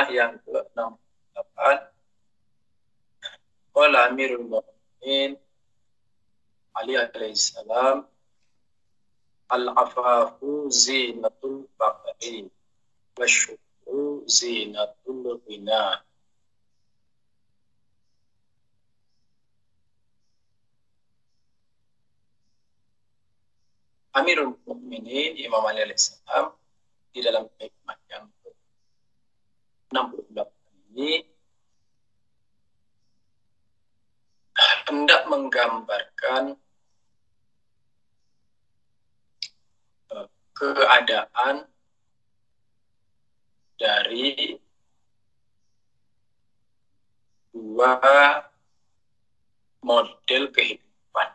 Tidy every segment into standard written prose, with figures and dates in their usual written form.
hikmah yang ke-68. Qala Amirul Mukminin Ali alaihissalam, al-afafu zinatul faqri wasyukru zinatul ghina. Amirul Mukminin Imam Ali alaihissalam di dalam hikmah yang ke-68 ini hendak menggambarkan keadaan dari dua model kehidupan.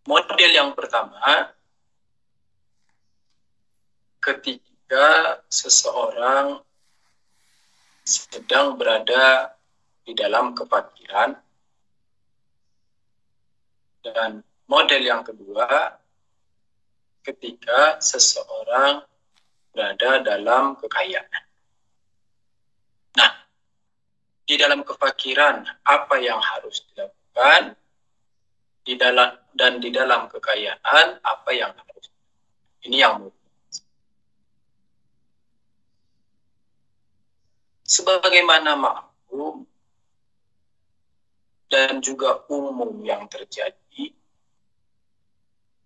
Model yang pertama, ketika seseorang sedang berada di dalam kefakiran, dan model yang kedua, ketika seseorang berada dalam kekayaan. Nah, di dalam kefakiran apa yang harus dilakukan, di dalam kekayaan apa yang harus dilakukan. Ini yang mudah. Sebagaimana maklum dan juga umum yang terjadi,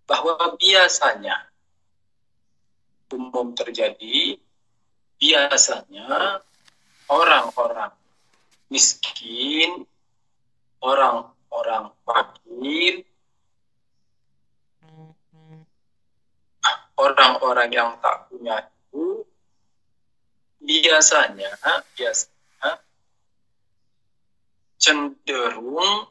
bahwa biasanya orang-orang miskin, orang-orang fakir, orang-orang yang tak punya itu biasanya cenderung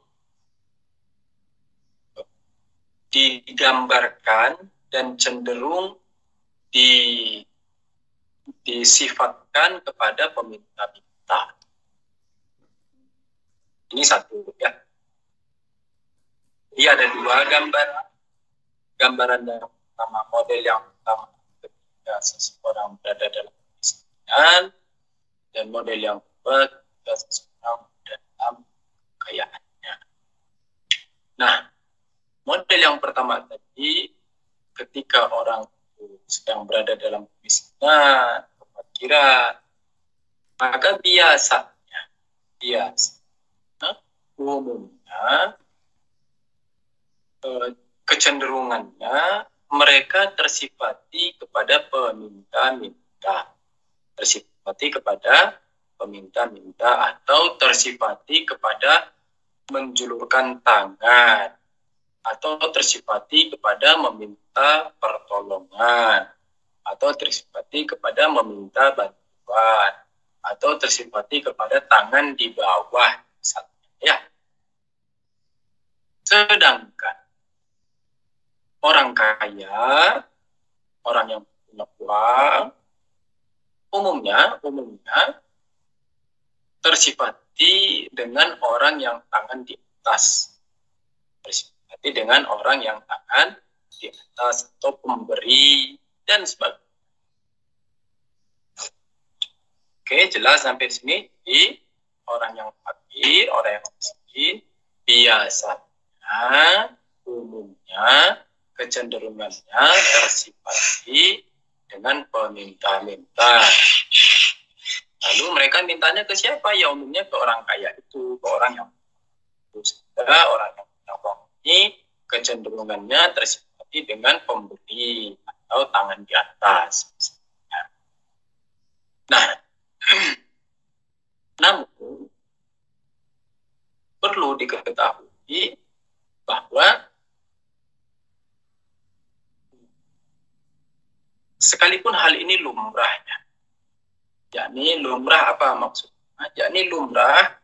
digambarkan dan cenderung disifatkan kepada peminta-minta. Ini satu ya. Jadi ada dua gambaran yang pertama, model yang pertama ketika seseorang berada dalam kemiskinan, dan model yang kedua ketika seseorang berada dalam kekayaannya. Nah, model yang pertama tadi, ketika orang itu sedang berada dalam kemiskinan, kefakiran, maka biasanya umumnya kecenderungannya mereka tersifati kepada peminta-minta, atau tersifati kepada menjulurkan tangan, atau tersifati kepada meminta pertolongan, atau tersifati kepada meminta bantuan, atau tersifati kepada tangan di bawah misalnya, ya. Sedangkan orang kaya, orang yang punya uang, umumnya tersifati dengan orang yang tangan di atas, tersifati dengan orang yang tangan di atas atau pemberi dan sebagainya. Oke, jelas sampai sini. Di orang yang fakir, orang yang miskin, biasanya umumnya kecenderungannya tersifati dengan peminta-minta. Lalu mereka mintanya ke siapa? Ya umumnya ke orang kaya itu, ke orang yang berusaha, orang yang punya uang ini kecenderungannya tersifati dengan pemberi atau tangan di atas. Nah, namun perlu diketahui bahwa sekalipun hal ini lumrahnya, yakni lumrah apa maksudnya? Yakni lumrah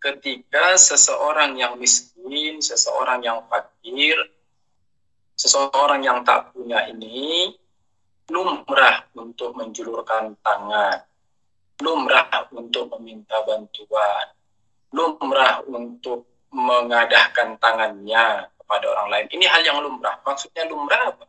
ketika seseorang yang miskin, seseorang yang fakir, seseorang yang tak punya ini lumrah untuk menjulurkan tangan, lumrah untuk meminta bantuan, lumrah untuk mengadahkan tangannya kepada orang lain. Ini hal yang lumrah. Maksudnya lumrah apa?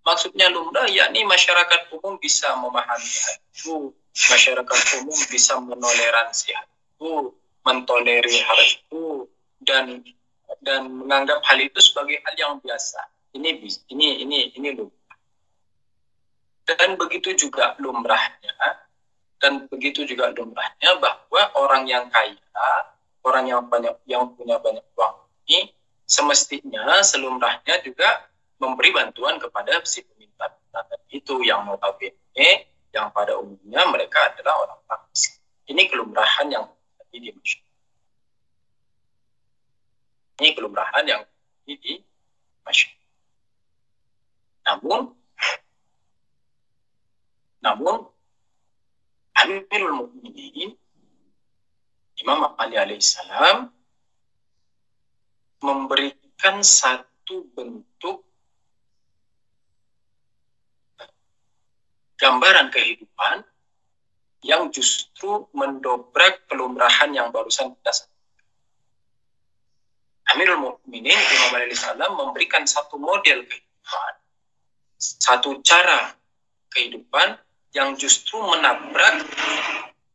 Maksudnya lumrah yakni masyarakat umum bisa memahami itu, masyarakat umum bisa menoleransi hal itu, mentolerir hal itu, dan menganggap hal itu sebagai hal yang biasa. Ini lumrah. Dan begitu juga lumrahnya bahwa orang yang kaya, orang yang punya banyak uang ini semestinya selumrahnya juga memberi bantuan kepada si peminta itu, yang notabene yang pada umumnya mereka adalah orang miskin. Ini kelumrahan yang terjadi di masyarakat. Ini kelumrahan yang terjadi di masyarakat. Namun Amirul Mukminin Imam Ali alaihissalam memberikan satu bentuk gambaran kehidupan yang justru mendobrak kelumrahan yang barusan kita sampaikan. Amirul Mukminin Imam Ali alaihissalam memberikan satu model kehidupan, satu cara kehidupan yang justru menabrak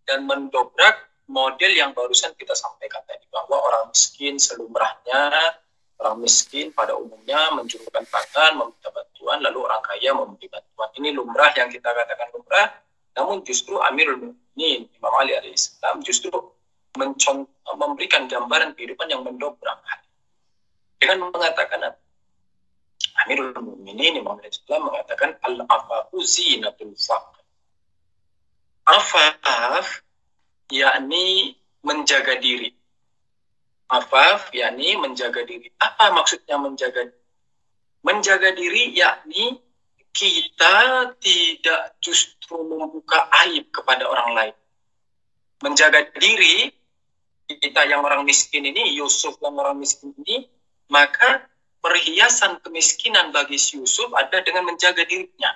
dan mendobrak model yang barusan kita sampaikan tadi, bahwa orang miskin selumrahnya, orang miskin pada umumnya menjulurkan tangan, meminta bantuan, lalu orang kaya memberi bantuan. Ini lumrah yang kita katakan lumrah, namun justru Amirul Mukminin Imam Ali alaihissalam justru memberikan gambaran kehidupan yang mendobrak hal dengan mengatakan, Amirul Mukminin Imam Ali alaihissalam mengatakan, al-afafu zinatul faqr. Afaf yakni menjaga diri. Afaf yakni menjaga diri. Apa maksudnya menjaga diri? Menjaga diri yakni kita tidak justru membuka aib kepada orang lain. Menjaga diri, kita yang orang miskin ini, Yusuf yang orang miskin ini, maka perhiasan kemiskinan bagi si Yusuf ada dengan menjaga dirinya.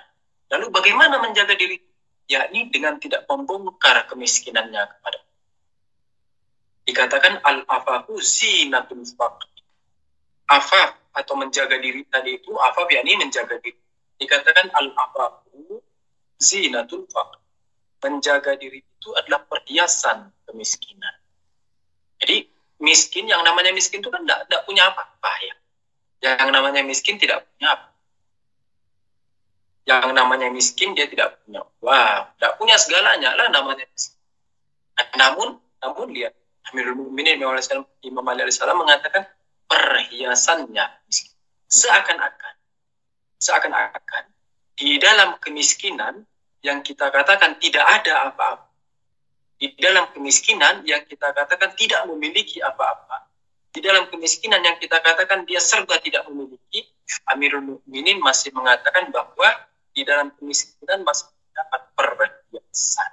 Lalu bagaimana menjaga diri? Yakni dengan tidak membongkar kemiskinannya kepada. Dikatakan al-afafu zinatul faqr. Afaf atau menjaga diri tadi itu, afaf yakni menjaga diri. Dikatakan al-afafu zinatul faqr. Menjaga diri itu adalah perhiasan kemiskinan. Jadi miskin, yang namanya miskin itu kan tidak punya apa-apa ya. Yang namanya miskin tidak punya apa. Yang namanya miskin dia tidak punya uang, tidak punya segalanya lah namanya miskin. Namun lihat, Amirul Mukminin Imam Ali alaihissalam mengatakan perhiasannya miskin. Seakan-akan di dalam kemiskinan yang kita katakan tidak ada apa-apa, di dalam kemiskinan yang kita katakan tidak memiliki apa-apa, di dalam kemiskinan yang kita katakan dia serba tidak memiliki, Amirul Mukminin masih mengatakan bahwa di dalam kemiskinan masih dapat perhiasan.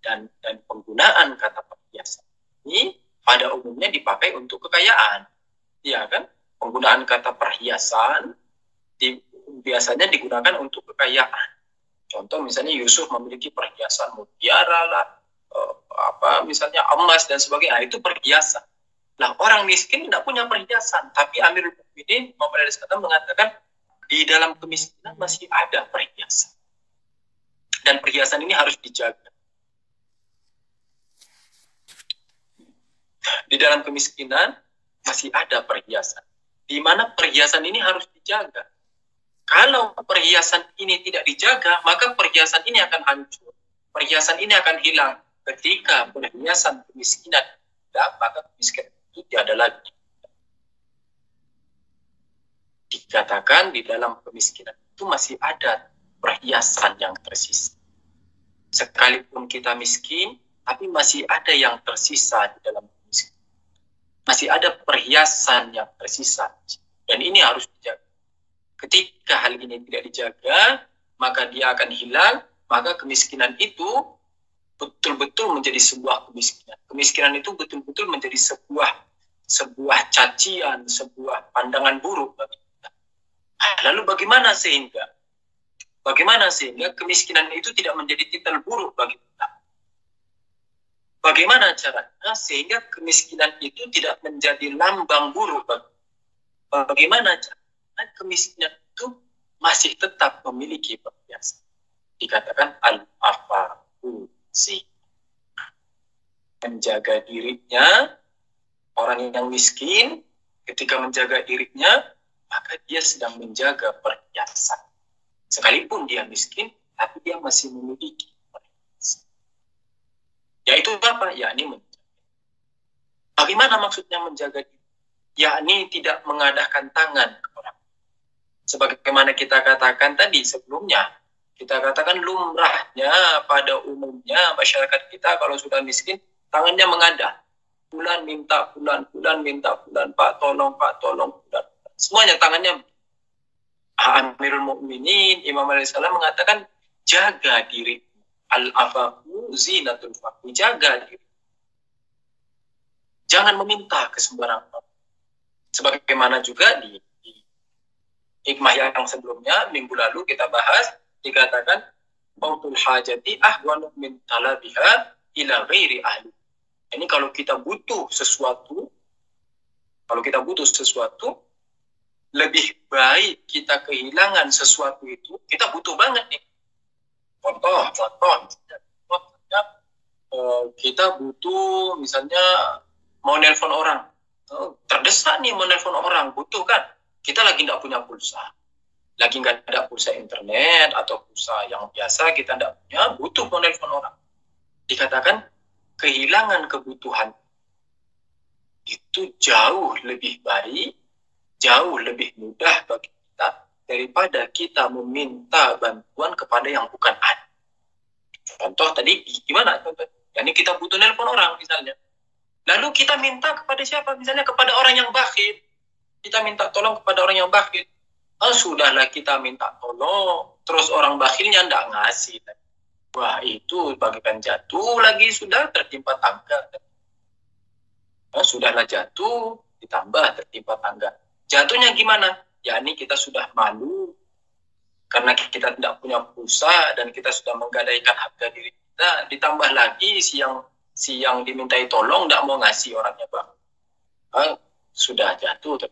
Dan penggunaan kata perhiasan ini pada umumnya dipakai untuk kekayaan. Ya kan? Penggunaan kata perhiasan biasanya digunakan untuk kekayaan. Contoh misalnya Yusuf memiliki perhiasan mutiara lah, misalnya emas dan sebagainya, itu perhiasan. Nah, orang miskin tidak punya perhiasan, tapi Amirul Mukminin Muhammad SAW mengatakan di dalam kemiskinan masih ada perhiasan. Dan perhiasan ini harus dijaga. Di dalam kemiskinan masih ada perhiasan. Di mana perhiasan ini harus dijaga. Kalau perhiasan ini tidak dijaga, maka perhiasan ini akan hancur. Perhiasan ini akan hilang. Ketika perhiasan kemiskinan tidak, maka kemiskinan itu tidak ada lagi. Dikatakan di dalam kemiskinan itu masih ada perhiasan yang tersisa. Sekalipun kita miskin, tapi masih ada yang tersisa di dalam kemiskinan. Masih ada perhiasan yang tersisa. Dan ini harus dijaga. Ketika hal ini tidak dijaga, maka dia akan hilang, maka kemiskinan itu betul-betul menjadi sebuah kemiskinan. Kemiskinan itu betul-betul menjadi sebuah cacian, sebuah pandangan buruk bagi kita. Lalu bagaimana sehingga kemiskinan itu tidak menjadi titel buruk bagi kita? Bagaimana caranya sehingga kemiskinan itu tidak menjadi lambang buruk bagi kita? Bagaimana caranya kemiskinan itu masih tetap memiliki perhiasan? Dikatakan al-afa mampu sih menjaga dirinya. Orang yang miskin ketika menjaga dirinya, maka dia sedang menjaga perhiasan. Sekalipun dia miskin, tapi dia masih memiliki perhiasan. Yaitu apa? Yakni menjaga. Bagaimana maksudnya menjaga diri? Yakni tidak mengadahkan tangan ke orang. Sebagaimana kita katakan tadi sebelumnya, kita katakan lumrahnya pada umumnya masyarakat kita kalau sudah miskin, tangannya mengadah. Bulan minta bulan, bulan minta bulan, Pak tolong, bulan. Semuanya tangannya. Amirul Mukminin Imam Ali Salam mengatakan jaga diri. Al-afafu zinatul fakir. Jaga diri. Jangan meminta ke sembarang orang. Sebagaimana juga di hikmah yang sebelumnya minggu lalu kita bahas, dikatakan mautul hajati ahwanu min talabiha ila ghairi ahli. Ini kalau kita butuh sesuatu, lebih baik kita kehilangan sesuatu itu, kita butuh banget nih. Contoh, kita butuh misalnya mau nelpon orang, terdesak nih mau nelpon orang, butuh kan? Kita lagi nggak punya pulsa, lagi nggak ada pulsa internet atau pulsa yang biasa kita nggak punya, butuh mau nelpon orang. Dikatakan kehilangan kebutuhan itu jauh lebih baik, jauh lebih mudah bagi kita daripada kita meminta bantuan kepada yang bukan ada. Contoh tadi gimana? Yani kita butuh nelpon orang misalnya. Lalu kita minta kepada siapa? Misalnya kepada orang yang bakhil. Kita minta tolong kepada orang yang bakhil. Sudahlah kita minta tolong, terus orang bakhilnya enggak ngasih. Wah, itu bagikan jatuh lagi, sudah tertimpa tangga. Sudahlah jatuh, ditambah tertimpa tangga. Jatuhnya gimana? Yakni kita sudah malu, karena kita tidak punya pulsa, dan kita sudah menggadaikan harga diri kita. Ditambah lagi si yang dimintai tolong tidak mau ngasih orangnya, Bang. Sudah jatuh.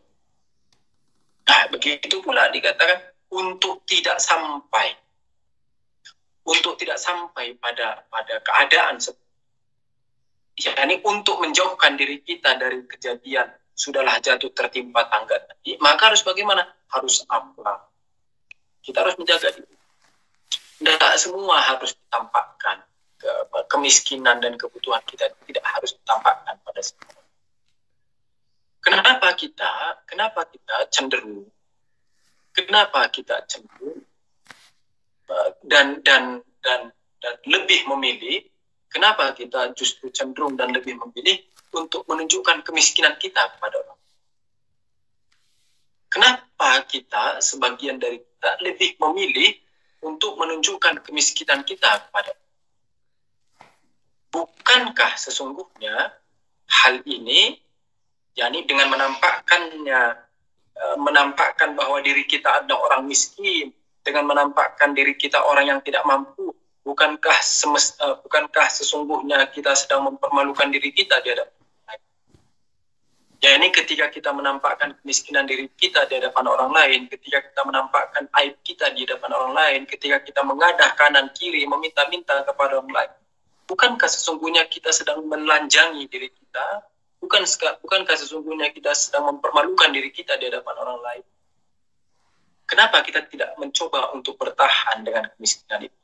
Nah, begitu pula dikatakan, untuk tidak sampai pada keadaan yakni untuk menjauhkan diri kita dari kejadian sudahlah jatuh tertimpa tangga tadi, maka harus bagaimana? Harus apa? Kita harus menjaga diri. Tidak semua harus ditampakkan. Kemiskinan dan kebutuhan kita tidak harus ditampakkan pada semua. Kenapa kita cenderung? Kenapa kita cenderung dan lebih memilih, kenapa kita justru cenderung dan lebih memilih untuk menunjukkan kemiskinan kita kepada orang? Kenapa kita, sebagian dari kita, lebih memilih untuk menunjukkan kemiskinan kita kepada orang? Bukankah sesungguhnya hal ini, yakni dengan menampakkan bahwa diri kita adalah orang miskin, dengan menampakkan diri kita orang yang tidak mampu, bukankah sesungguhnya kita sedang mempermalukan diri kita di hadapan orang lain? Yakni ketika kita menampakkan kemiskinan diri kita di hadapan orang lain, ketika kita menampakkan aib kita di hadapan orang lain, ketika kita mengadah kanan kiri, meminta-minta kepada orang lain, bukankah sesungguhnya kita sedang menelanjangi diri kita? Bukankah sesungguhnya kita sedang mempermalukan diri kita di hadapan orang lain? Kenapa kita tidak mencoba untuk bertahan dengan kemiskinan itu?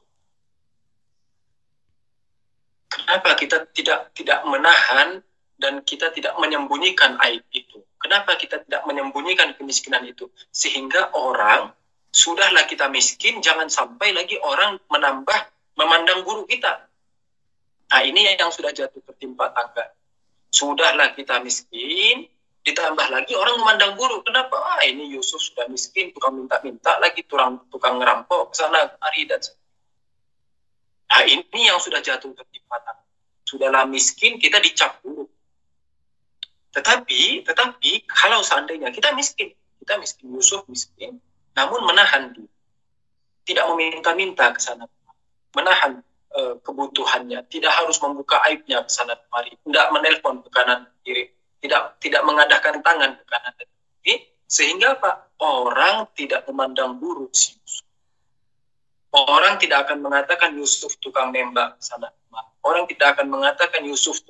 Kenapa kita tidak menahan dan kita tidak menyembunyikan aib itu? Kenapa kita tidak menyembunyikan kemiskinan itu? Sehingga orang, sudahlah kita miskin, jangan sampai lagi orang memandang buruk kita. Nah, ini yang sudah jatuh tertimpa tangga. Sudahlah kita miskin, ditambah lagi orang memandang buruk. Kenapa? Ini Yusuf sudah miskin, tukang minta-minta lagi, tukang ngerampok kesana kemari dan nah, ini yang sudah jatuh tertimpa tangga. Sudahlah miskin, kita dicap buruk. Tetapi kalau seandainya kita miskin, Yusuf miskin, namun menahan diri, tidak meminta-minta kesana, menahan kebutuhannya, tidak harus membuka aibnya kesana kemari, tidak menelpon ke kanan kiri, tidak mengadahkan tangan ke kanan dan kiri, sehingga apa? Orang tidak memandang buruk si Yusuf. Orang tidak akan mengatakan Yusuf tukang nembak ke sana. Orang tidak akan mengatakan Yusuf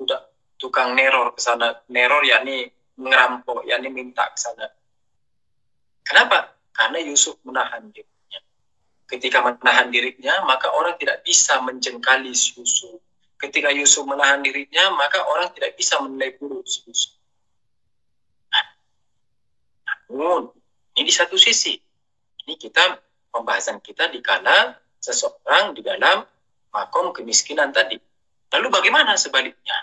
tukang neror ke sana. Neror yakni ngerampok, yakni minta ke sana. Kenapa? Karena Yusuf menahan dirinya. Ketika menahan dirinya, maka orang tidak bisa menjengkali Yusuf. Ketika Yusuf menahan dirinya, maka orang tidak bisa menilai buruk Yusuf. Namun, ini di satu sisi. Ini pembahasan kita dikala seseorang di dalam makom kemiskinan tadi. Lalu bagaimana sebaliknya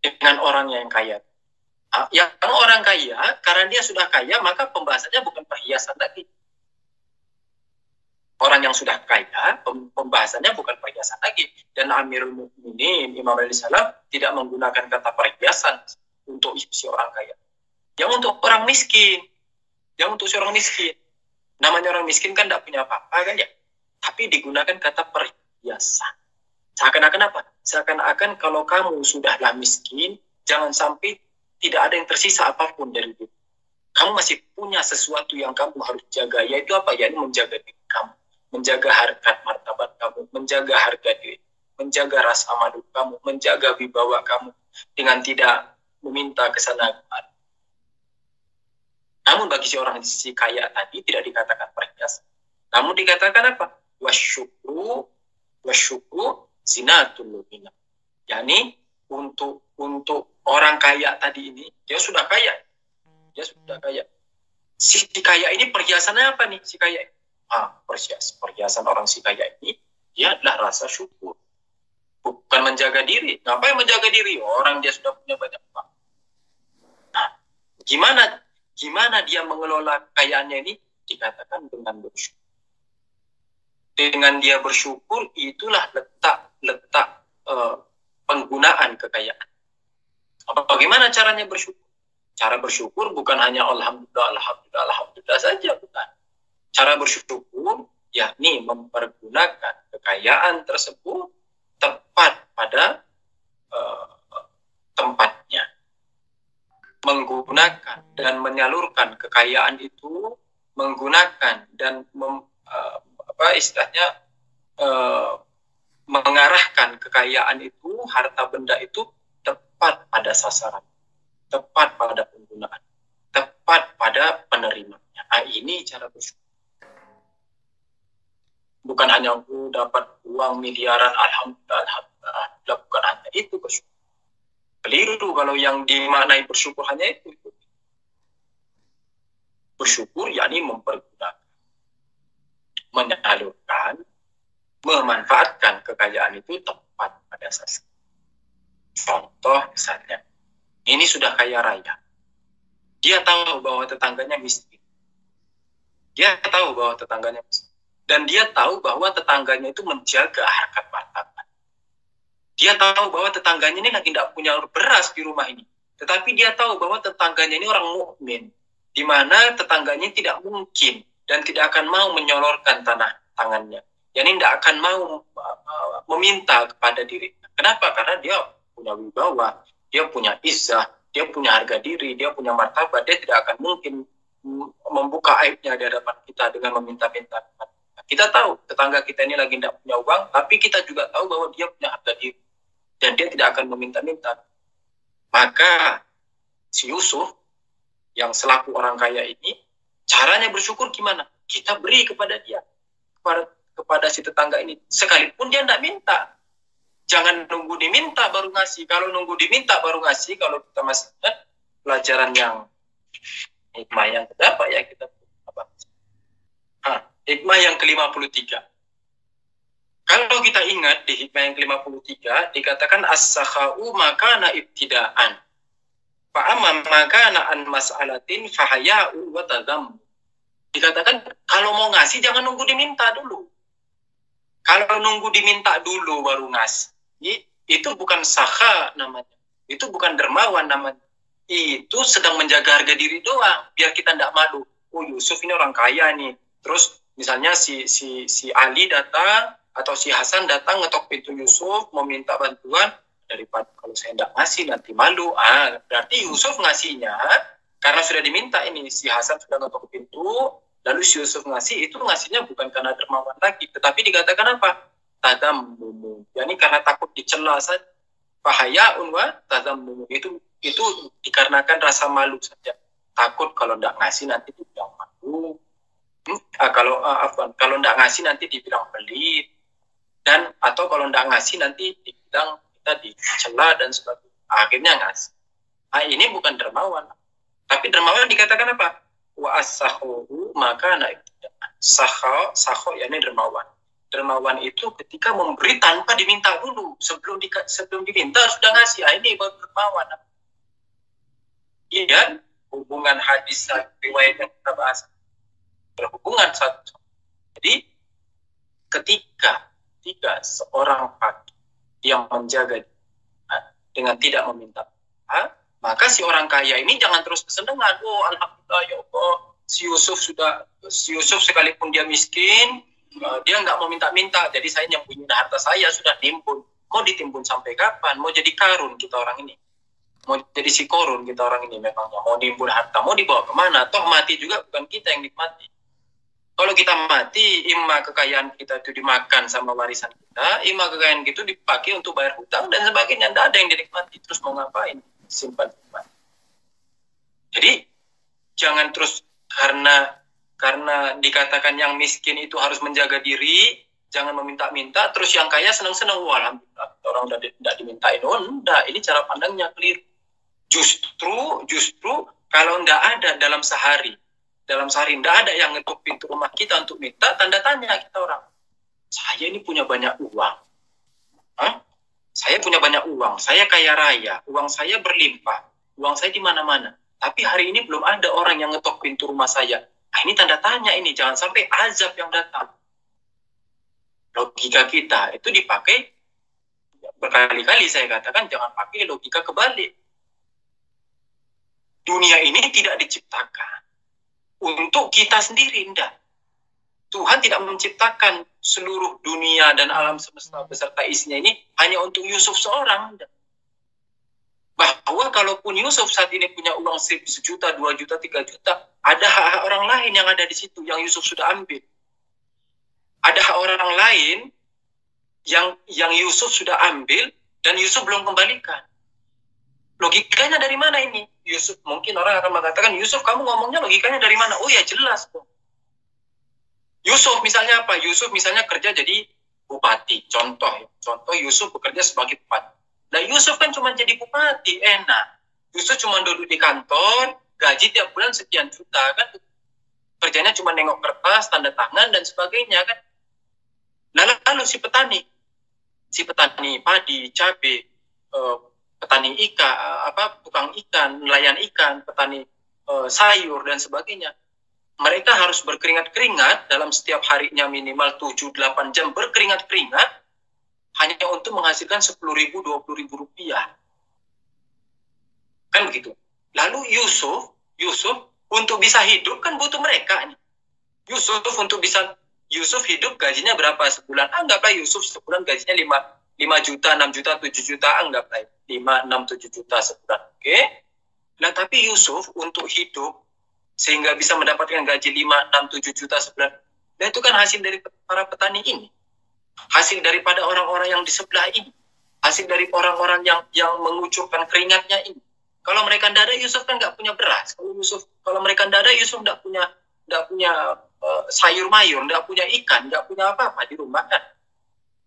dengan orang yang kaya? Yang orang kaya, karena dia sudah kaya, maka pembahasannya bukan perhiasan lagi. Orang yang sudah kaya, pembahasannya bukan perhiasan lagi. Dan Amirul Mukminin Imam Ali Salam tidak menggunakan kata perhiasan untuk si orang kaya. Yang untuk orang miskin. Yang untuk seorang miskin. Namanya orang miskin kan tidak punya apa-apa kan ya. Tapi digunakan kata perhiasan. Seakan-akan apa? Seakan-akan kalau kamu sudahlah miskin, jangan sampai tidak ada yang tersisa apapun dari itu. Kamu masih punya sesuatu yang kamu harus jaga. Yaitu apa? Yaitu menjaga diri kamu. Menjaga harkat martabat kamu. Menjaga harga diri. Menjaga rasa malu kamu. Menjaga wibawa kamu. Dengan tidak meminta kesana kemari. Namun bagi si kaya tadi tidak dikatakan perhiasan. Namun dikatakan apa? Wasyukru zinatul mu'min. Yani untuk orang kaya tadi ini, dia sudah kaya. Dia sudah kaya. Si kaya ini perhiasannya apa nih? Si kaya ini? Perhiasan orang si kaya ini, dia adalah rasa syukur. Bukan menjaga diri. Ngapain menjaga diri? Orang dia sudah punya banyak uang. Nah, gimana dia mengelola kekayaannya ini? Dikatakan dengan bersyukur. Dengan dia bersyukur, itulah letak penggunaan kekayaan. Bagaimana caranya bersyukur? Cara bersyukur bukan hanya alhamdulillah saja, bukan. Cara bersyukur yakni mempergunakan kekayaan tersebut tepat pada tempatnya. Menggunakan dan menyalurkan kekayaan itu, menggunakan dan mengarahkan kekayaan itu, harta benda itu tepat pada sasaran, tepat pada penggunaan, tepat pada penerimanya. Ini cara bersyukur. Bukan hanya dapat uang miliaran, alhamdulillah, bukan hanya itu bersyukur. Keliru kalau yang dimaknai bersyukur hanya itu. Bersyukur yakni mempergunakan, menyalurkan, memanfaatkan kekayaan itu tepat pada sasaran. Contoh misalnya, ini sudah kaya raya. Dia tahu bahwa tetangganya miskin. Dia tahu bahwa tetangganya miskin. Dan dia tahu bahwa tetangganya itu menjaga harkat martabat. Dia tahu bahwa tetangganya ini lagi tidak punya beras di rumah ini. Tetapi dia tahu bahwa tetangganya ini orang mukmin, di mana tetangganya tidak mungkin dan tidak akan mau menyolorkan tangannya. Yani tidak akan mau meminta kepada dirinya. Kenapa? Karena dia punya wibawa, dia punya izzah, dia punya harga diri, dia punya martabat. Dia tidak akan mungkin membuka aibnya di hadapan kita dengan meminta-minta. Kita tahu tetangga kita ini lagi tidak punya uang, tapi kita juga tahu bahwa dia punya harga diri. Dan dia tidak akan meminta-minta. Maka si Yusuf yang selaku orang kaya ini, caranya bersyukur gimana? Kita beri kepada dia, kepada si tetangga ini, sekalipun dia tidak minta. Jangan nunggu diminta baru ngasih. Kalau nunggu diminta baru ngasih, kalau kita masih ingat pelajaran yang hikmah yang berapa ya kita apa? Hikmah yang ke-53. Kalau kita ingat di hikmah yang ke-53 dikatakan as-sakha'u makana ibtida'an. Fa'amam makana an mas'alatin fahaya'u wa tadam. Dikatakan kalau mau ngasih jangan nunggu diminta dulu. Kalau nunggu diminta dulu baru ngasih, itu bukan sakha namanya. Itu bukan dermawan namanya. Itu sedang menjaga harga diri doang biar kita tidak malu. Oh, Yusuf ini orang kaya nih. Terus misalnya si Ali datang atau si Hasan datang ngetok pintu Yusuf mau minta bantuan, daripada kalau saya tidak ngasih nanti malu. Berarti Yusuf ngasihnya karena sudah diminta ini, si Hasan sudah ngetok pintu, Lalu si Yusuf ngasih, itu ngasihnya bukan karena dermawan lagi, tetapi dikatakan apa? Tadammumu. Yani karena takut dicela saja. Fahayaun wa tadammumu. Itu dikarenakan rasa malu saja. Takut kalau tidak ngasih nanti dibilang malu. Kalau tidak ngasih nanti dibilang pelit. Dan atau kalau tidak ngasih nanti dibilang kita dicela dan sebagainya. Akhirnya ngasih. Nah, ini bukan dermawan. Tapi dermawan dikatakan apa? Wa as-sakhu maka naik. Sakho yakni dermawan. Dermawan itu ketika memberi tanpa diminta dulu. Sebelum diminta sudah ngasih. Ini baru dermawan. Iya, hubungan hadis riwayat yang kita bahas berhubungan satu. Jadi ketika seorang fakir yang menjaga dengan tidak meminta, maka si orang kaya ini jangan terus kesenangan. Oh, alhamdulillah ya Allah, si Yusuf sekalipun dia miskin, dia nggak mau minta-minta. Jadi saya nyembunyiin harta saya sudah timbun. Mau ditimbun sampai kapan? Mau jadi karun kita orang ini? Mau jadi si korun kita orang ini memangnya? Mau nimbun harta? Mau dibawa kemana? Toh mati juga bukan kita yang nikmati. Kalau kita mati, imma kekayaan kita itu dimakan sama warisan kita, imma kekayaan itu dipakai untuk bayar hutang dan sebagainya. Tidak ada yang dinikmati. Terus mau ngapain? Simpan. Jadi jangan terus karena dikatakan yang miskin itu harus menjaga diri, jangan meminta-minta, terus yang kaya senang-senang, wah alhamdulillah orang udah tidak dimintain. Oh enggak, ini cara pandangnya keliru. Justru kalau enggak ada dalam sehari enggak ada yang ngetuk pintu rumah kita untuk minta, tanda tanya kita orang. Saya ini punya banyak uang. Saya punya banyak uang, saya kaya raya, uang saya berlimpah, uang saya di mana-mana. Tapi hari ini belum ada orang yang ngetok pintu rumah saya. Nah, ini tanda tanya ini, jangan sampai azab yang datang. Logika kita itu dipakai berkali-kali saya katakan jangan pakai logika kebalik. Dunia ini tidak diciptakan untuk kita sendiri, enggak. Tuhan tidak menciptakan seluruh dunia dan alam semesta beserta isinya ini hanya untuk Yusuf seorang. Bahwa kalaupun Yusuf saat ini punya uang 1 juta, 2 juta, 3 juta, ada hak orang lain yang ada di situ yang Yusuf sudah ambil. Ada hak orang lain yang Yusuf sudah ambil dan Yusuf belum kembalikan. Logikanya dari mana ini? Yusuf, mungkin orang akan mengatakan, Yusuf kamu ngomongnya logikanya dari mana? Oh ya jelas. Yusuf misalnya apa? Yusuf misalnya kerja jadi bupati. Contoh Yusuf bekerja sebagai bupati. Nah Yusuf kan cuma jadi bupati, enak. Yusuf cuma duduk di kantor, gaji tiap bulan sekian juta kan. Kerjanya cuma nengok kertas, tanda tangan dan sebagainya kan. Lalu si petani padi, cabai, petani ikan, tukang ikan, nelayan ikan, petani sayur dan sebagainya. Mereka harus berkeringat-keringat dalam setiap harinya minimal 7-8 jam berkeringat-keringat hanya untuk menghasilkan 10.000, 20.000 rupiah. Kan begitu. Lalu Yusuf untuk bisa hidup kan butuh mereka nih. Yusuf hidup gajinya berapa sebulan? Anggaplah Yusuf sebulan gajinya 5 juta, 6 juta, 7 juta, anggaplah 5, 6, 7 juta sebulan. Oke? Nah, tapi Yusuf untuk hidup sehingga bisa mendapatkan gaji 5, 6, 7 juta sebulan. Nah, itu kan hasil dari para petani ini. Hasil daripada orang-orang yang di sebelah ini. Hasil dari orang-orang yang mengucurkan keringatnya ini. Kalau mereka tidak ada, Yusuf kan nggak punya beras. Kalau mereka tidak ada, Yusuf nggak punya sayur mayur, nggak punya ikan, nggak punya apa-apa di rumah kan.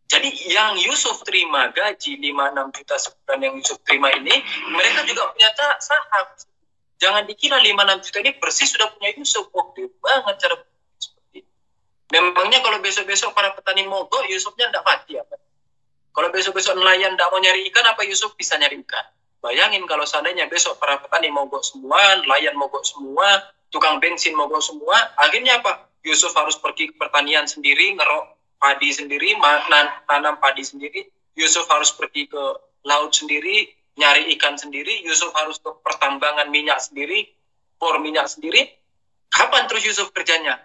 Jadi yang Yusuf terima gaji 5-6 juta sebulan yang Yusuf terima ini, mereka juga punya saham. Jangan dikira 5-6 juta ini bersih sudah punya Yusuf. Gede banget cara seperti itu. Memangnya kalau besok-besok para petani mogok, Yusufnya tidak mati apa? Kalau besok-besok nelayan tidak mau nyari ikan, apa Yusuf bisa nyari ikan? Bayangin kalau seandainya besok para petani mogok semua, nelayan mogok semua, tukang bensin mogok semua, akhirnya apa? Yusuf harus pergi ke pertanian sendiri, ngerok padi sendiri, tanam padi sendiri. Yusuf harus pergi ke laut sendiri, nyari ikan sendiri. Yusuf harus ke pertambangan minyak sendiri, bor minyak sendiri. Kapan terus Yusuf kerjanya?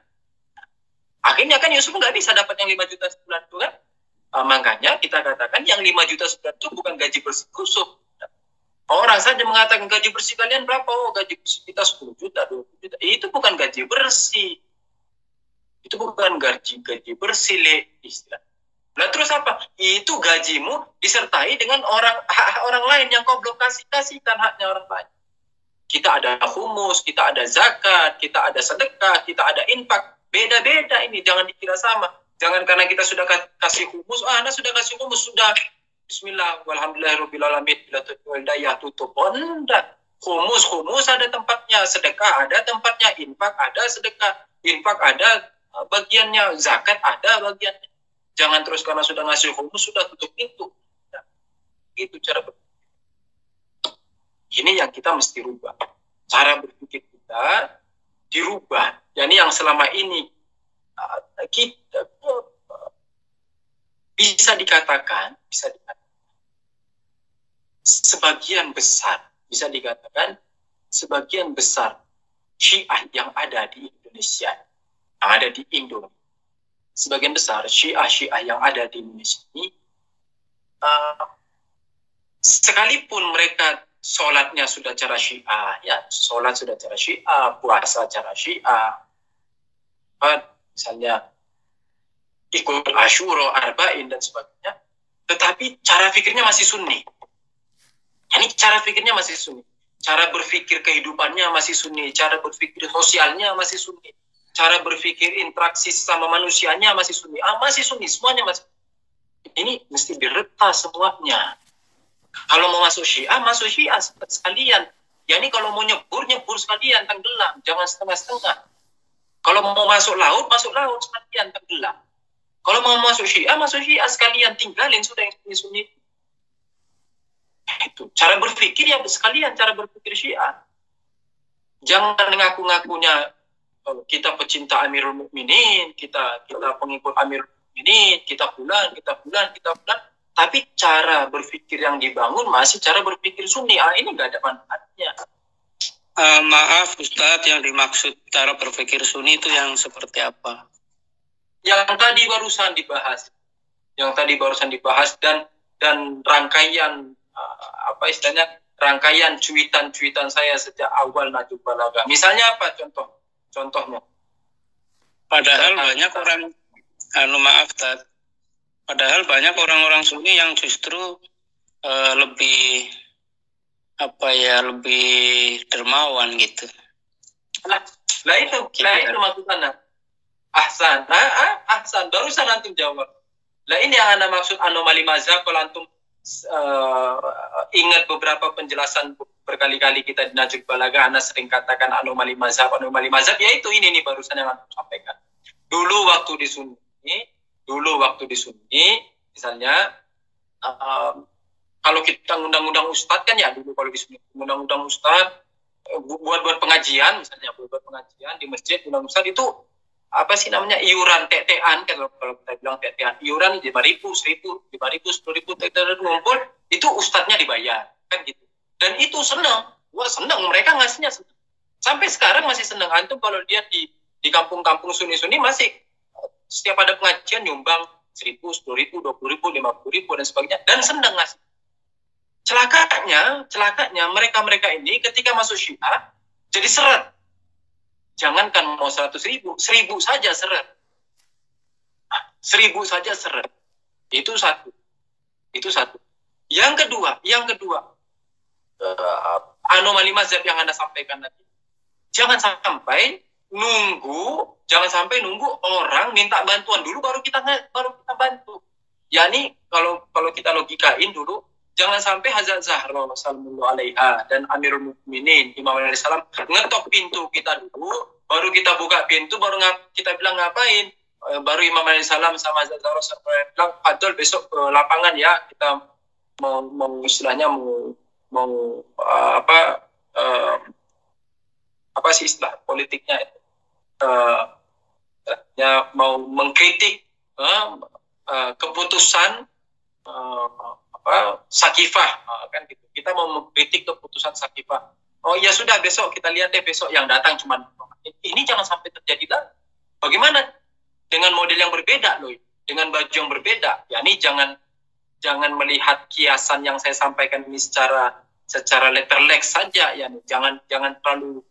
Akhirnya kan Yusuf nggak bisa dapat yang 5 juta sebulan itu kan. Makanya kita katakan yang 5 juta sebulan itu bukan gaji bersih Yusuf. Orang saja mengatakan gaji bersih kalian berapa? Oh gaji bersih kita 10 juta, 20 juta. Itu bukan gaji bersih. Itu bukan gaji bersih istilah. Nah terus apa? Itu gajimu disertai dengan hak orang lain yang kau belum kasihkan haknya orang lain. Kita ada humus, kita ada zakat, kita ada sedekah, kita ada infak. Beda-beda ini, jangan dikira sama. Jangan karena kita sudah kasih humus, Anda sudah kasih humus, sudah bismillah, walhamdulillahirrahmanirrahim, bila daya tutup. Oh, enggak. Humus ada tempatnya, sedekah ada tempatnya, infak ada sedekah, infak ada bagiannya, zakat ada bagiannya. Jangan terus karena sudah ngasih humus, sudah tutup pintu. Nah, itu cara berpikir. Ini yang kita mesti rubah. Cara berpikir kita dirubah. Yani yang selama ini kita bisa dikatakan sebagian besar Syiah yang ada di Indonesia, yang ada di Indo. Sebagian besar Syiah yang ada di Indonesia ini, sekalipun mereka sholatnya sudah cara Syiah, ya sholat sudah cara Syiah, puasa cara Syiah, misalnya ikut Asyura, Arba'in dan sebagainya, tetapi cara pikirnya masih Sunni. Ini cara pikirnya masih Sunni, cara berpikir kehidupannya masih Sunni, cara berpikir sosialnya masih Sunni, cara berpikir interaksi sama manusianya masih Sunni. Masih Sunni, semuanya masih. Ini mesti diretas semuanya. Kalau mau masuk Syiah sekalian. Ya ini kalau mau nyebur sekalian, tenggelam. Jangan setengah-setengah. Kalau mau masuk laut sekalian, tenggelam. Kalau mau masuk Syiah sekalian, tinggalin sudah yang Sunni. Itu cara berpikir ya sekalian, cara berpikir Syiah. Jangan ngaku-ngakunya kita pecinta Amirul Mukminin, kita pengikut Amirul Mukminin, kita bulan, tapi cara berpikir yang dibangun masih cara berpikir Sunni. Ini nggak ada manfaatnya. Maaf Ustadz, yang dimaksud cara berpikir Sunni itu yang seperti apa? Yang tadi barusan dibahas dan rangkaian rangkaian cuitan saya sejak awal Najib Balaghah. Misalnya apa contohnya? Padahal banyak orang, padahal banyak orang-orang Sunni yang justru lebih dermawan gitu. Lah itu maksudnya. Ahsan, barusan antum jawab. Lah ini yang anda maksud anomali mazhab. Kalau antum ingat beberapa penjelasan berkali-kali kita di Najib Balaghah, anda sering katakan anomali mazhab, yaitu ini nih barusan yang antum sampaikan. Dulu waktu di Sunni, misalnya kalau kita undang-undang ustadz kan ya, dulu kalau di Sunni undang-undang ustadz buat pengajian, misalnya buat pengajian di masjid, undang ustadz itu apa sih namanya, iuran tetean, kalau kita bilang tetean, iuran 5.000, 1.000, 5.000, 10.000 ngumpul, itu ustadznya dibayar, kan gitu. Dan itu senang, mereka ngasihnya senang. Sampai sekarang masih senang. Antum kalau lihat di kampung-kampung Sunni masih setiap ada pengajian nyumbang 1.000, 10.000, 20.000, 50.000 dan sebagainya, dan senang ngasih. Celakanya mereka ini ketika masuk Syiah jadi seret. Jangankan mau 100.000, 1.000 saja seret. 1.000 saja seret. Itu satu. Yang kedua, anomali mazhab yang Anda sampaikan tadi. Jangan sampai nunggu orang minta bantuan dulu baru kita bantu. Yani kalau kita logikain dulu, jangan sampai Hazrat Zahra sallallahu alaiha dan Amirul Mukminin Imam Ali salam ngetok pintu kita dulu, baru kita buka pintu, baru kita bilang ngapain, baru Imam Ali salam sama Hazrat Zahra bilang Fadol besok ke lapangan ya, kita mau istilahnya apa sih istilah politiknya itu, mau mengkritik keputusan Sakifah, kan gitu. Kita mau mengkritik keputusan Sakifah. Oh ya sudah, besok kita lihat deh, besok yang datang cuman ini, jangan sampai terjadi lagi. Bagaimana dengan model yang berbeda loh, dengan baju yang berbeda? Ya ini jangan melihat kiasan yang saya sampaikan ini secara letterlek saja, ya. Jangan terlalu